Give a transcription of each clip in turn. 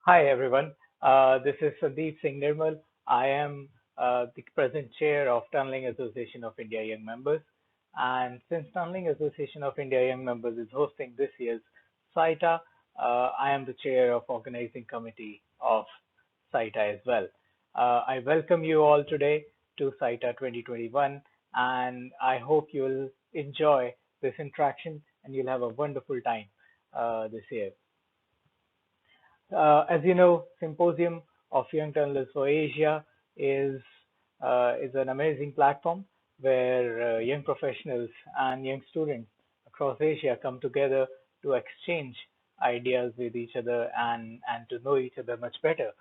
Hi everyone. This is Sandeep Singh Nirmal. I am the present chair of Tunneling Association of India Young Members. And since Tunneling Association of India Young Members is hosting this year's SYTA, I am the chair of organizing committee of SYTA as well. I welcome you all today to SYTA 2021, and I hope you'll enjoy this interaction and you'll have a wonderful time this year. As you know, Symposium of Young Journalists for Asia is is an amazing platform where young professionals and young students across Asia come together to exchange ideas with each other and to know each other much better.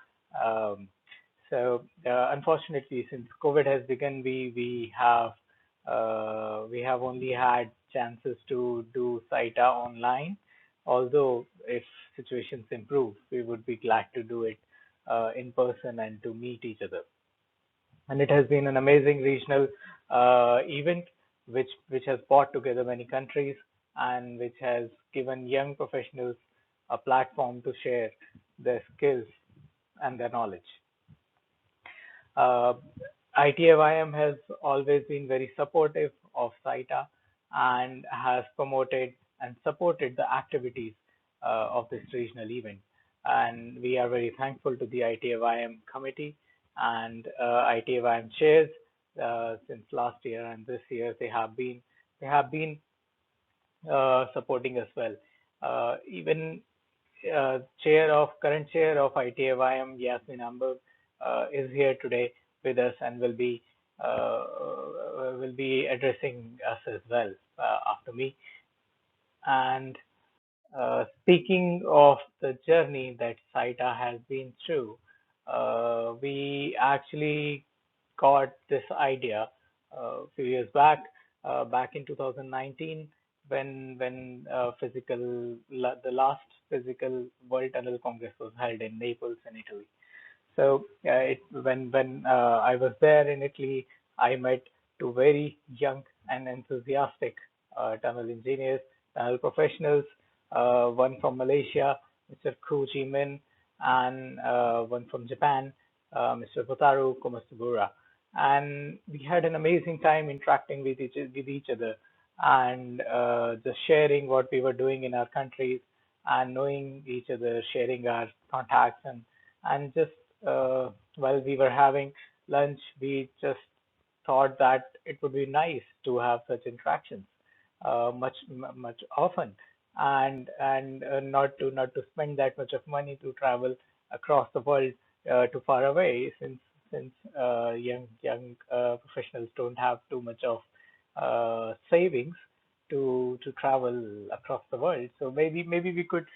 Um, Unfortunately, since COVID has begun, we have only had chances to do SITA online. Although if situations improve, we would be glad to do it in person and to meet each other. And it has been an amazing regional event which has brought together many countries and which has given young professionals a platform to share their skills and their knowledge. Uh, ITFIM has always been very supportive of SITA and has promoted and supported the activities of this regional event. And we are very thankful to the ITFIM committee and ITFIM chairs since last year and this year they have been supporting as well. Even current chair of ITFIM, Yasmin Amber, is here today with us and will be addressing us as well after me. And speaking of the journey that Saita has been through, we actually got this idea a few years back in 2019, when the last physical World Tunnel Congress was held in Naples in Italy. So when I was there in Italy, I met two very young and enthusiastic tunnel engineers, tunnel professionals. One from Malaysia, Mr. Ku Ji Min, and one from Japan, Mr. Hotaru Komasubura. And we had an amazing time interacting with each other and just sharing what we were doing in our countries and knowing each other, sharing our contacts and just while we were having lunch, we just thought that it would be nice to have such interactions much often, and not to spend that much of money to travel across the world too far away, since young professionals don't have too much of savings to travel across the world. So maybe we could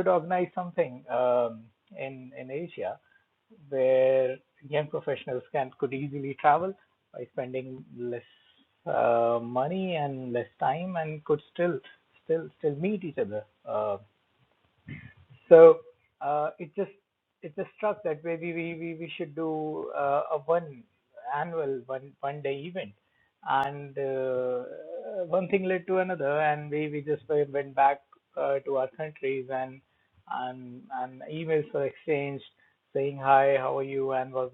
organize something in Asia where young professionals could easily travel by spending less money and less time and could still meet each other. So it just struck that maybe we should do a one day event, and one thing led to another, and we just went back to our countries, and emails were exchanged saying hi, how are you, and how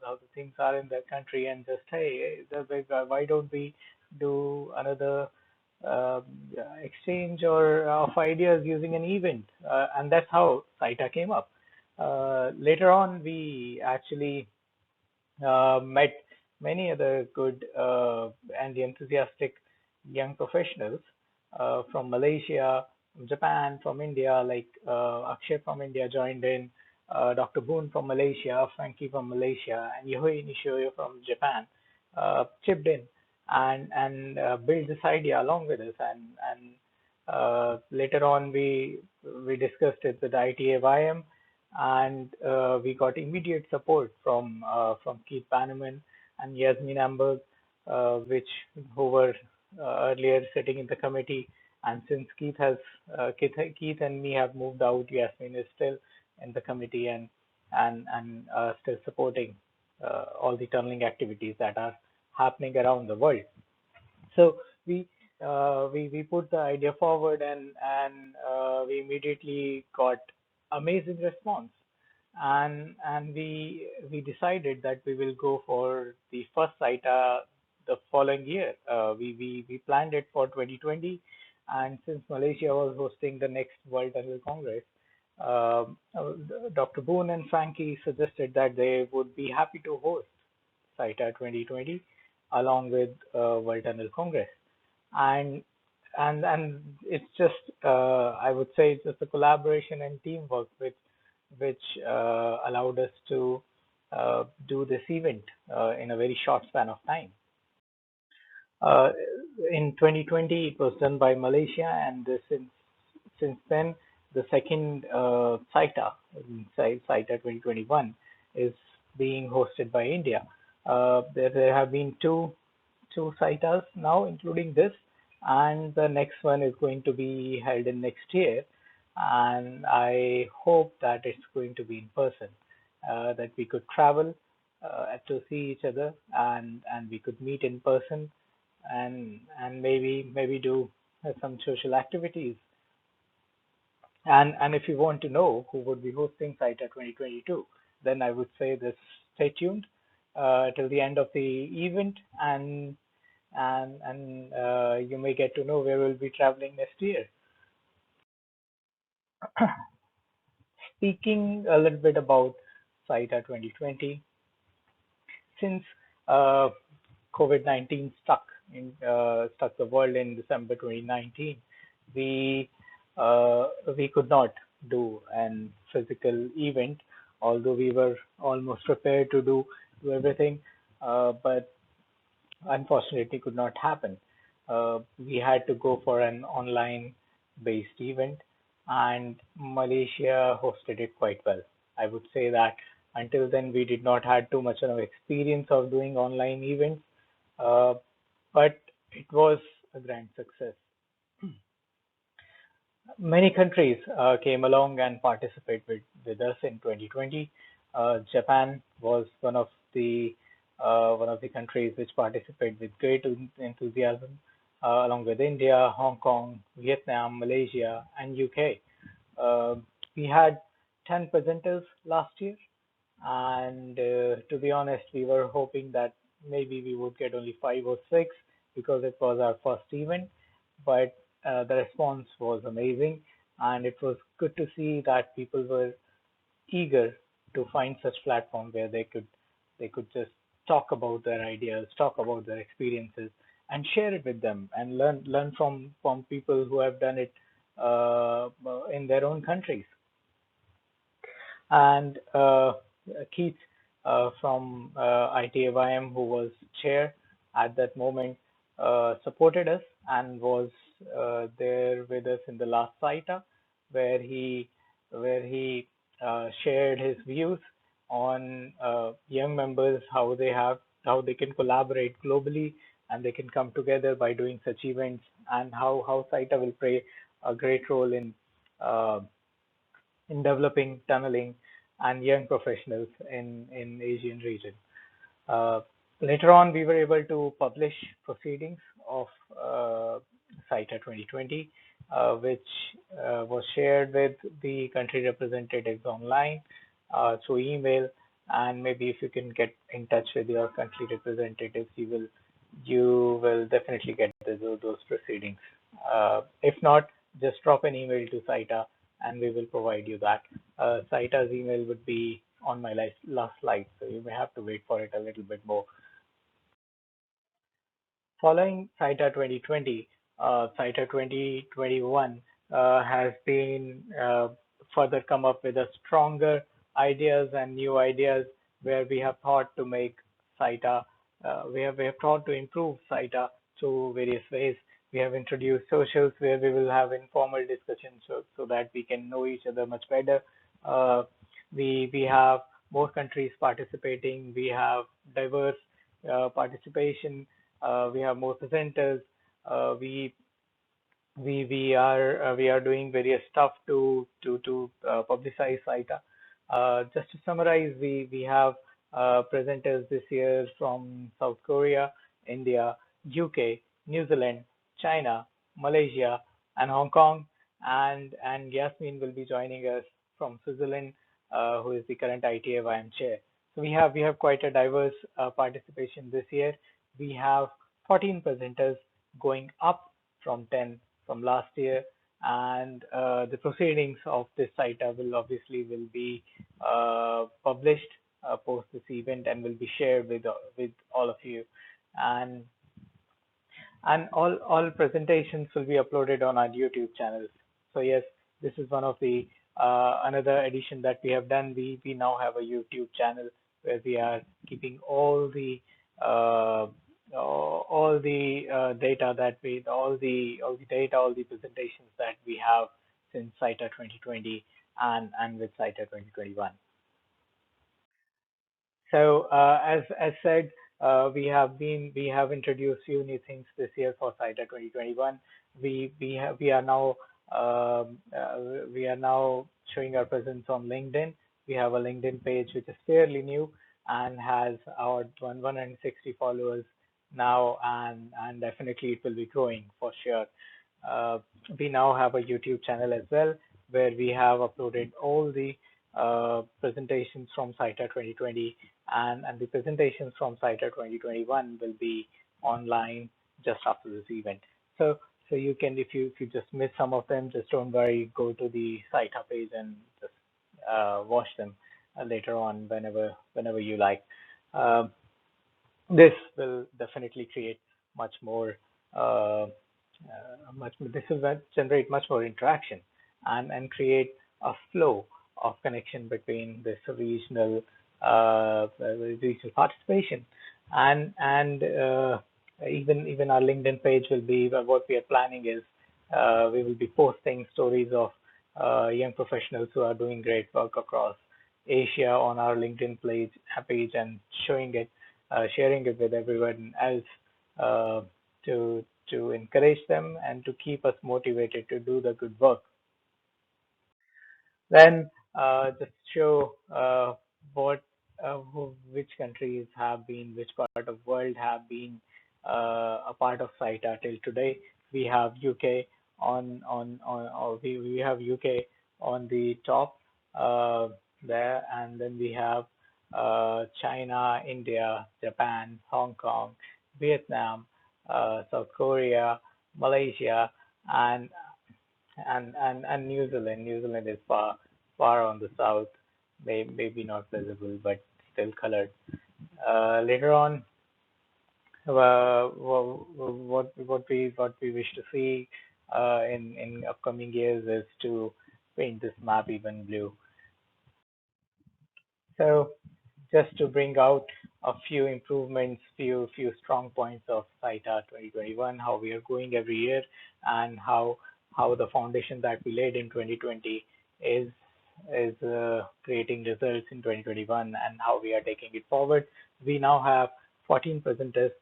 the things are in that country, and just hey, why don't we do another uh, exchange or of ideas using an event, and that's how SITA came up. Later on, we actually met many other good and enthusiastic young professionals from Malaysia, from Japan, from India, like Akshay from India joined in, Dr. Boone from Malaysia, Frankie from Malaysia, and Yohei Nishiyo from Japan chipped in and built this idea along with us. And later on, we discussed it with ITAYM, and we got immediate support from Keith Bannerman and Yasmin Amberg, which who were earlier sitting in the committee. And since Keith and me have moved out, Yasmin is still in the committee and still supporting all the tunneling activities that are happening around the world. So we put the idea forward, and we immediately got amazing response, and we decided that we will go for the first SYTA the following year. We planned it for 2020, and since Malaysia was hosting the next World Tunnel Congress, Dr. Boone and Frankie suggested that they would be happy to host SYTA 2020 along with World Tunnel Congress. And and it's just I would say it's just a collaboration and teamwork which allowed us to do this event in a very short span of time. Uh, in 2020, it was done by Malaysia, and since then, the second SITA, SITA 2021, is being hosted by India. There have been two SITAs now, including this, and the next one is going to be held in next year. And I hope that it's going to be in person, that we could travel to see each other, and we could meet in person, and maybe do some social activities. And if you want to know who would be hosting SITA 2022, then I would say this: stay tuned till the end of the event, and you may get to know where we'll be traveling next year. Speaking a little bit about SITA 2020, since uh, COVID-19 stuck the world in December 2019, we we could not do an physical event, although we were almost prepared to do everything, but unfortunately could not happen. We had to go for an online based event, and Malaysia hosted it quite well. I would say that until then we did not had too much of experience of doing online events, uh, but it was a grand success. Many countries came along and participated with us in 2020. Japan was one of the countries which participated with great enthusiasm, along with India, Hong Kong, Vietnam, Malaysia, and UK. Uh, we had 10 presenters last year, and to be honest, we were hoping that maybe we would get only five or six because it was our first event. But the response was amazing, and it was good to see that people were eager to find such platform where they could just talk about their ideas, talk about their experiences, and share it with them, and learn from people who have done it in their own countries. And Keith from ITAYM, who was chair at that moment, supported us and was there with us in the last CITA, where he shared his views on young members, how they can collaborate globally and they can come together by doing such events, and how CITA will play a great role uh, in developing tunneling and young professionals in Asian region. Uh, Later on, we were able to publish proceedings of CITA 2020, which was shared with the country representatives online through email. And maybe if you can get in touch with your country representatives, you will definitely get those proceedings. If not, just drop an email to CITA, and we will provide you that. CITA's email would be on my last slide, so you may have to wait for it a little bit more. Following CITA 2020, CITA 2021 has been further come up with a stronger ideas and new ideas, where we have thought to make CITA, we have thought to improve CITA through various ways. We have introduced socials where we will have informal discussions, so that we can know each other much better. Uh, we have more countries participating. We have diverse participation. We have more presenters. Uh, we we are doing various stuff to publicize CITA. Just to summarize, we have presenters this year from South Korea, India, UK, New Zealand, China, Malaysia, and Hong Kong, and Yasmin will be joining us from Switzerland, who is the current ITAYM chair. So we have quite a diverse participation this year. We have 14 presenters going up from 10 from last year, and the proceedings of this SYTA will be published post this event and will be shared with all of you. And all presentations will be uploaded on our YouTube channels. So yes, this is one of the another addition that we have done. We now have a YouTube channel where we are keeping uh, all the data that we all the data, all the presentations that we have since SYTA 2020 and with SYTA 2021. So as said, we have introduced few new things this year for SYTA 2021. We are now we are now showing our presence on LinkedIn. We have a LinkedIn page which is fairly new and has our 160 followers now, and definitely it will be growing for sure. Uh, we now have a YouTube channel as well where we have uploaded all the presentations from SYTA 2020, and the presentations from SYTA 2021 will be online just after this event. So you can, if you just miss some of them, just don't worry, go to the SYTA page and just watch them later on whenever you like. Um, this will definitely create much more this will generate much more interaction and create a flow of connection between this regional participation, and even our LinkedIn page will be, what we are planning is we will be posting stories of young professionals who are doing great work across Asia on our LinkedIn page and sharing it with everyone else uh, to encourage them and to keep us motivated to do the good work. Then just show which countries have been, which part of world have been a part of SYTA till today. We have UK we have UK on the top uh, there, and then we have China, India, Japan, Hong Kong, Vietnam, South Korea, Malaysia, and and New Zealand. New Zealand is far on the south, maybe not visible, but still colored. Later on, what we wish to see in upcoming years is to paint this map even blue. So just to bring out a few improvements, few strong points of SYTA 2021, how we are going every year, and how the foundation that we laid in 2020 is is creating results in 2021, and how we are taking it forward. We now have 14 presenters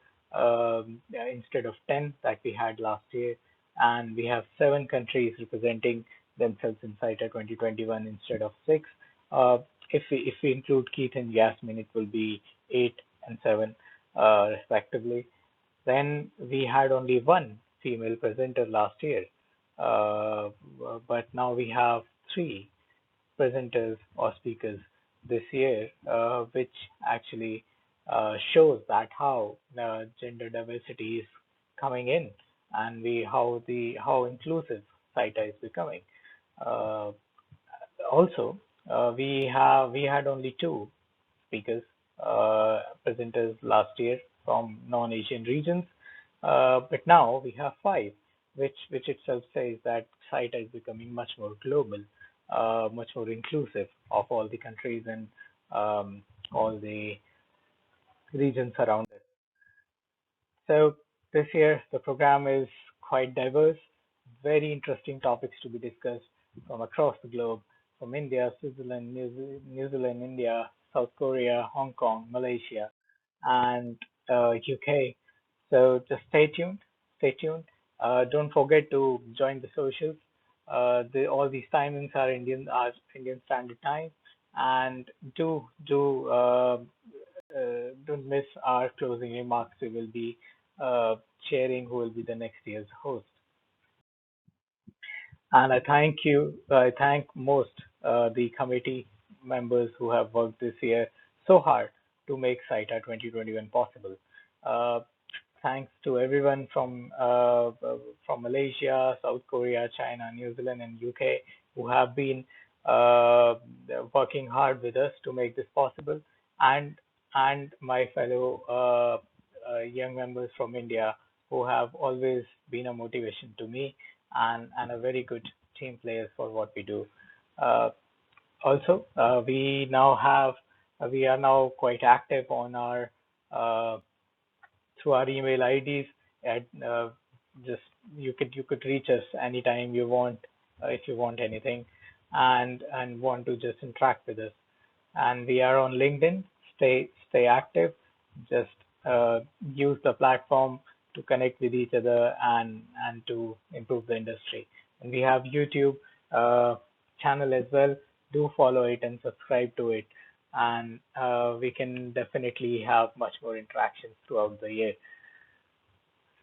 instead of 10 that we had last year, and we have 7 countries representing themselves in SYTA 2021 instead of 6. Uh, if we include Keith and Yasmin, it will be 8 and 7, respectively. Then we had only one female presenter last year, uh, but now we have 3 presenters or speakers this year, which actually shows that how gender diversity is coming in, and how inclusive SYTA is becoming. Uh, Also, we had only 2 speakers, presenters last year from non-Asian regions, but now we have 5, which itself says that SYTA is becoming much more global, much more inclusive of all the countries and all the regions around it. So this year the program is quite diverse, very interesting topics to be discussed from across the globe, from India, Switzerland, New Zealand, India, South Korea, Hong Kong, Malaysia, and UK. So just stay tuned. Stay tuned. Don't forget to join the socials. All these timings are Indian Standard Time, and don't miss our closing remarks. We will be uh, sharing who will be the next year's host. And I thank most the committee members who have worked this year so hard to make SYTA 2021 possible. Uh, Thanks to everyone from Malaysia, South Korea, China, New Zealand, and UK who have been uh, working hard with us to make this possible, and my fellow young members from India who have always been a motivation to me and a very good team players for what we do. Uh, Also, we are now quite active on our uh, through our email IDs. At just you could reach us anytime you want if you want anything, and want to just interact with us. And we are on LinkedIn. Stay active. Just use the platform to connect with each other and to improve the industry. And we have YouTube channel as well. Do follow it and subscribe to it, and we can definitely have much more interactions throughout the year.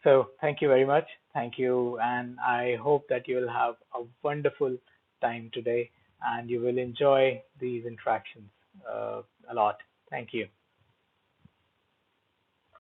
So thank you very much. Thank you, and I hope that you will have a wonderful time today and you will enjoy these interactions a lot. Thank you.